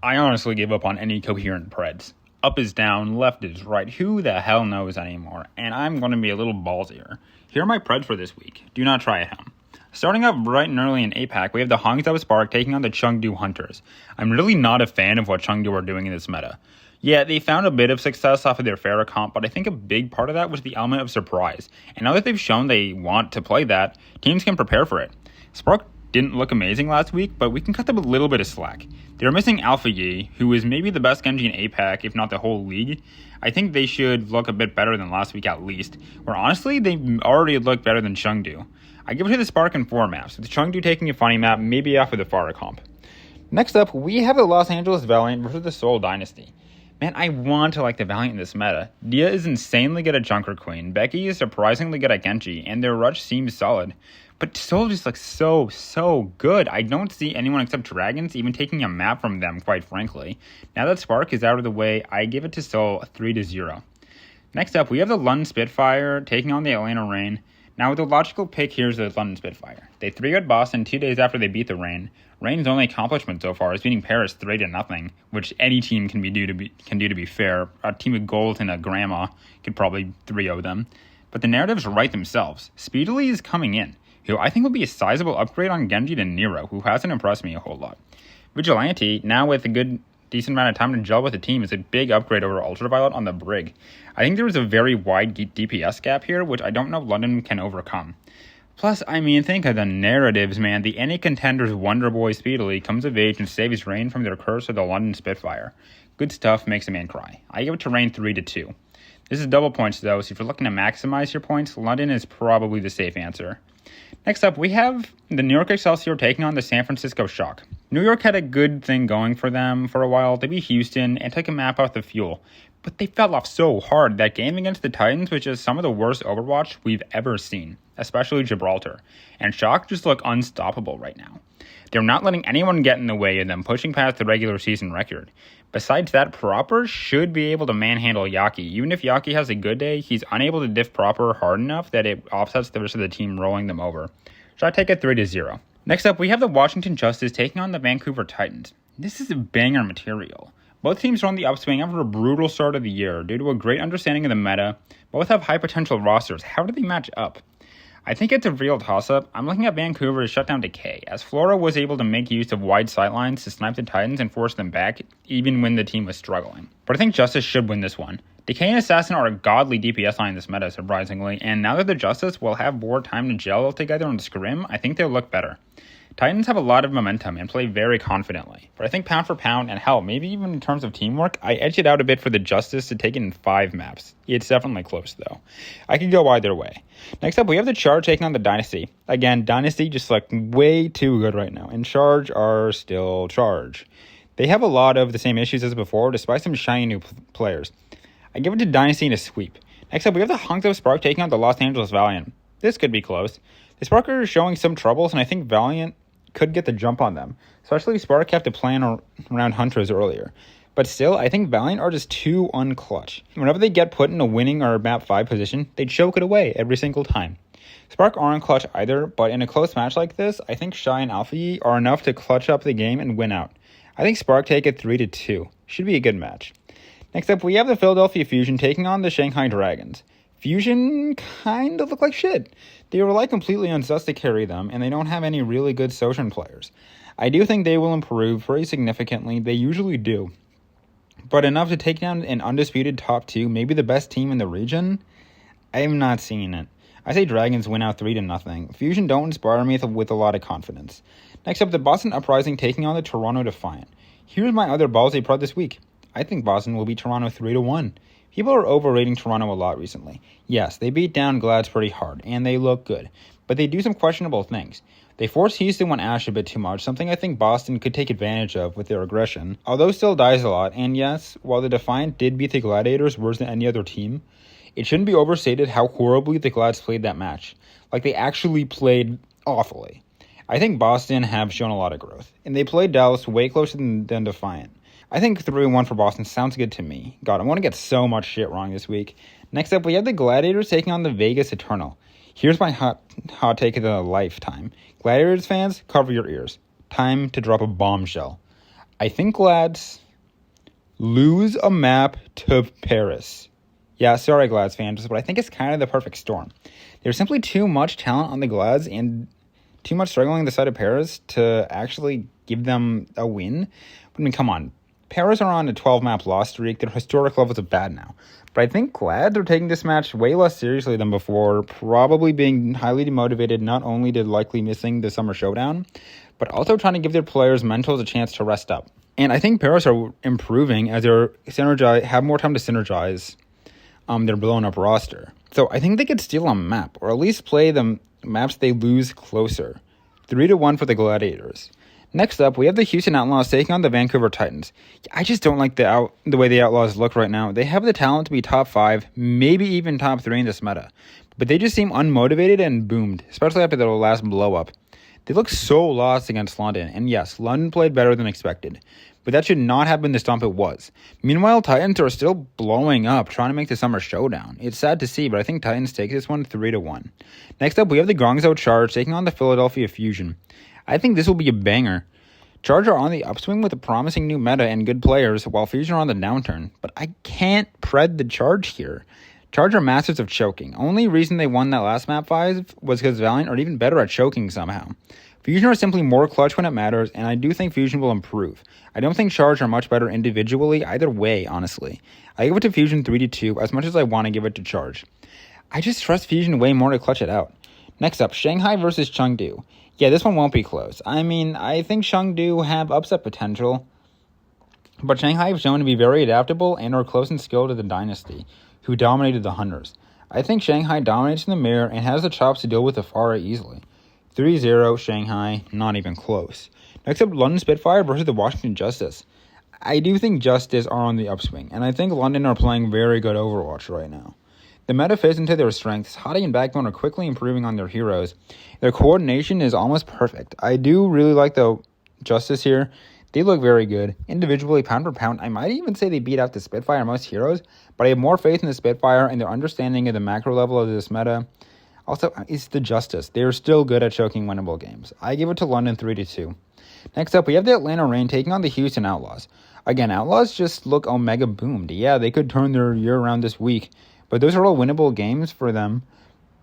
I honestly give up on any coherent Preds. Up is down, left is right, who the hell knows anymore? And I'm going to be a little ballsier. Here are my Preds for this week. Do not try at home. Starting up bright and early in APAC, we have the Hangzhou Spark taking on the Chengdu Hunters. I'm really not a fan of what Chengdu are doing in this meta. Yeah, they found a bit of success off of their Pharah comp, but I think a big part of that was the element of surprise. And now that they've shown they want to play that, teams can prepare for it. Spark didn't look amazing last week, but we can cut them a little bit of slack. They're missing Alpha Yi, who is maybe the best Genji in APAC, if not the whole league. I think they should look a bit better than last week at least, where honestly, they already looked better than Chengdu. I give it to the Spark in 4 maps, with Chengdu taking a funny map, maybe off of the Pharah comp. Next up, we have the Los Angeles Valiant versus the Seoul Dynasty. Man, I want to like the Valiant in this meta. Dia is insanely good at Junker Queen, Becky is surprisingly good at Genji, and their rush seems solid. But Seoul just looks so good. I don't see anyone except Dragons even taking a map from them, quite frankly. Now that Spark is out of the way, I give it to Seoul 3-0. Next up, we have the London Spitfire taking on the Atlanta Reign. Now, the logical pick here is the London Spitfire. They 3-0'd Boston 2 days after they beat the Reign. Reign's only accomplishment so far is beating Paris 3-0, which any team can do to be fair. A team of gold and a grandma could probably 3-0 them. But the narratives write themselves. Speedily is coming in, who I think will be a sizable upgrade on Genji to Nero, who hasn't impressed me a whole lot. Vigilante, now with a decent amount of time to gel with the team, is a big upgrade over Ultraviolet on the Brig. I think there is a very wide DPS gap here, which I don't know if London can overcome. Plus, I mean, think of the narratives, man. The NA contenders Wonder Boy Speedily comes of age and saves Reign from their curse of the London Spitfire. Good stuff, makes a man cry. I give it to Reign 3-2. This is double points though, so if you're looking to maximize your points, London is probably the safe answer. Next up, we have the New York Excelsior taking on the San Francisco Shock. New York had a good thing going for them for a while. They beat Houston and took a map off the Fuel. But they fell off so hard. That game against the Titans was just some of the worst Overwatch we've ever seen, especially Gibraltar. And Shock just look unstoppable right now. They're not letting anyone get in the way of them pushing past the regular season record. Besides that, Proper should be able to manhandle Yaki. Even if Yaki has a good day, he's unable to diff Proper hard enough that it offsets the rest of the team rolling them over. So I take it 3-0. Next up, we have the Washington Justice taking on the Vancouver Titans. This is a banger material. Both teams are on the upswing after a brutal start of the year due to a great understanding of the meta. Both have high potential rosters. How do they match up? I think it's a real toss-up. I'm looking at Vancouver to shut down Decay, as Flora was able to make use of wide sightlines to snipe the Titans and force them back, even when the team was struggling. But I think Justice should win this one. Decay and Assassin are a godly DPS line in this meta, surprisingly, and now that the Justice will have more time to gel together on Scrim, I think they'll look better. Titans have a lot of momentum and play very confidently, but I think pound for pound, and hell, maybe even in terms of teamwork, I edge it out a bit for the Justice to take it in 5 maps. It's definitely close, though. I could go either way. Next up, we have the Charge taking on the Dynasty. Again, Dynasty just look way too good right now, and Charge are still Charge. They have a lot of the same issues as before, despite some shiny new players. I give it to Dynasty in a sweep. Next up, we have the Hangzhou Spark taking on the Los Angeles Valiant. This could be close. The Spark are showing some troubles, and I think Valiant could get the jump on them, especially Spark have to plan around Hunters earlier. But still, I think Valiant are just too unclutch. Whenever they get put in a winning or map 5 position, they choke it away every single time. Spark aren't clutch either, but in a close match like this, I think Shy and Alpha Yi are enough to clutch up the game and win out. I think Spark take it 3-2. Should be a good match. Next up, we have the Philadelphia Fusion taking on the Shanghai Dragons. Fusion kind of look like shit. They rely completely on Sus to carry them, and they don't have any really good Sojourn players. I do think they will improve very significantly, they usually do. But enough to take down an undisputed top 2, maybe the best team in the region? I am not seeing it. I say Dragons win out 3-0. Fusion don't inspire me with a lot of confidence. Next up, the Boston Uprising taking on the Toronto Defiant. Here's my other ballsy prod this week. I think Boston will beat Toronto 3-1. People are overrating Toronto a lot recently. Yes, they beat down Glads pretty hard, and they look good. But they do some questionable things. They force Houston on Ash a bit too much, something I think Boston could take advantage of with their aggression. Although still dies a lot, and yes, while the Defiant did beat the Gladiators worse than any other team, it shouldn't be overstated how horribly the Glads played that match. Like, they actually played awfully. I think Boston have shown a lot of growth, and they played Dallas way closer than Defiant. I think 3-1 for Boston sounds good to me. God, I'm going to get so much shit wrong this week. Next up, we have the Gladiators taking on the Vegas Eternal. Here's my hot take of the lifetime. Gladiators fans, cover your ears. Time to drop a bombshell. I think Glads lose a map to Paris. Yeah, sorry, Glads fans, but I think it's kind of the perfect storm. There's simply too much talent on the Glads and too much struggling on the side of Paris to actually give them a win. I mean, come on. Paris are on a 12-map loss streak. Their historic levels are bad now. But I think Glads are taking this match way less seriously than before, probably being highly demotivated, not only to likely missing the Summer Showdown, but also trying to give their players' mentals a chance to rest up. And I think Paris are improving as they have more time to synergize their blown-up roster. So I think they could steal a map, or at least play the maps they lose closer. 3-1 for the Gladiators. Next up, we have the Houston Outlaws taking on the Vancouver Titans. I just don't like the way the Outlaws look right now. They have the talent to be top 5, maybe even top 3 in this meta. But they just seem unmotivated and boomed, especially after their last blow-up. They look so lost against London, and yes, London played better than expected. But that should not have been the stomp it was. Meanwhile, Titans are still blowing up, trying to make the Summer Showdown. It's sad to see, but I think Titans take this one 3-1. Next up, we have the Guangzhou Charge taking on the Philadelphia Fusion. I think this will be a banger. Charge are on the upswing with a promising new meta and good players, while Fusion are on the downturn. But I can't pred the Charge here. Charge are masters of choking. Only reason they won that last map 5 was because Valiant are even better at choking somehow. Fusion are simply more clutch when it matters, and I do think Fusion will improve. I don't think Charge are much better individually, either way, honestly. I give it to Fusion 3-2 as much as I want to give it to Charge. I just trust Fusion way more to clutch it out. Next up, Shanghai versus Chengdu. Yeah, this one won't be close. I mean, I think Chengdu have upset potential, but Shanghai have shown to be very adaptable and are close in skill to the Dynasty, who dominated the Hunters. I think Shanghai dominates in the mirror and has the chops to deal with the Pharah easily. 3-0 Shanghai, not even close. Next up, London Spitfire versus the Washington Justice. I do think Justice are on the upswing, and I think London are playing very good Overwatch right now. The meta fits into their strengths. Hottie and Backbone are quickly improving on their heroes. Their coordination is almost perfect. I do really like the Justice here. They look very good. Individually, pound for pound, I might even say they beat out the Spitfire most heroes, but I have more faith in the Spitfire and their understanding of the macro level of this meta. Also, it's the Justice. They are still good at choking winnable games. I give it to London 3-2. Next up, we have the Atlanta Reign taking on the Houston Outlaws. Again, Outlaws just look omega boomed. Yeah, they could turn their year around this week, but those are all winnable games for them.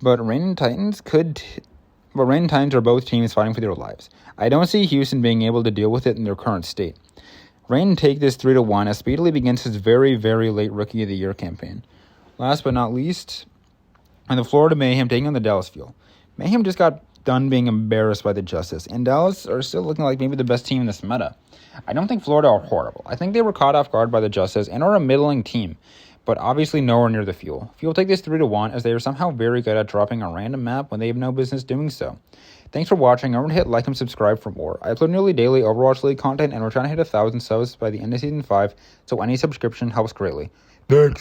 But Reign and Titans are both teams fighting for their lives. I don't see Houston being able to deal with it in their current state. Reign take this 3-1 as speedily begins his very, very late Rookie of the Year campaign. Last but not least, and the Florida Mayhem taking on the Dallas Fuel. Mayhem just got done being embarrassed by the Justice, and Dallas are still looking like maybe the best team in this meta. I don't think Florida are horrible. I think they were caught off guard by the Justice and are a middling team, but obviously nowhere near the Fuel. Fuel take this 3-1 as they are somehow very good at dropping a random map when they have no business doing so. Thanks for watching. Remember to hit like and subscribe for more. I upload nearly daily Overwatch League content, and we're trying to hit 1,000 subs by the end of Season 5, so any subscription helps greatly. Thanks!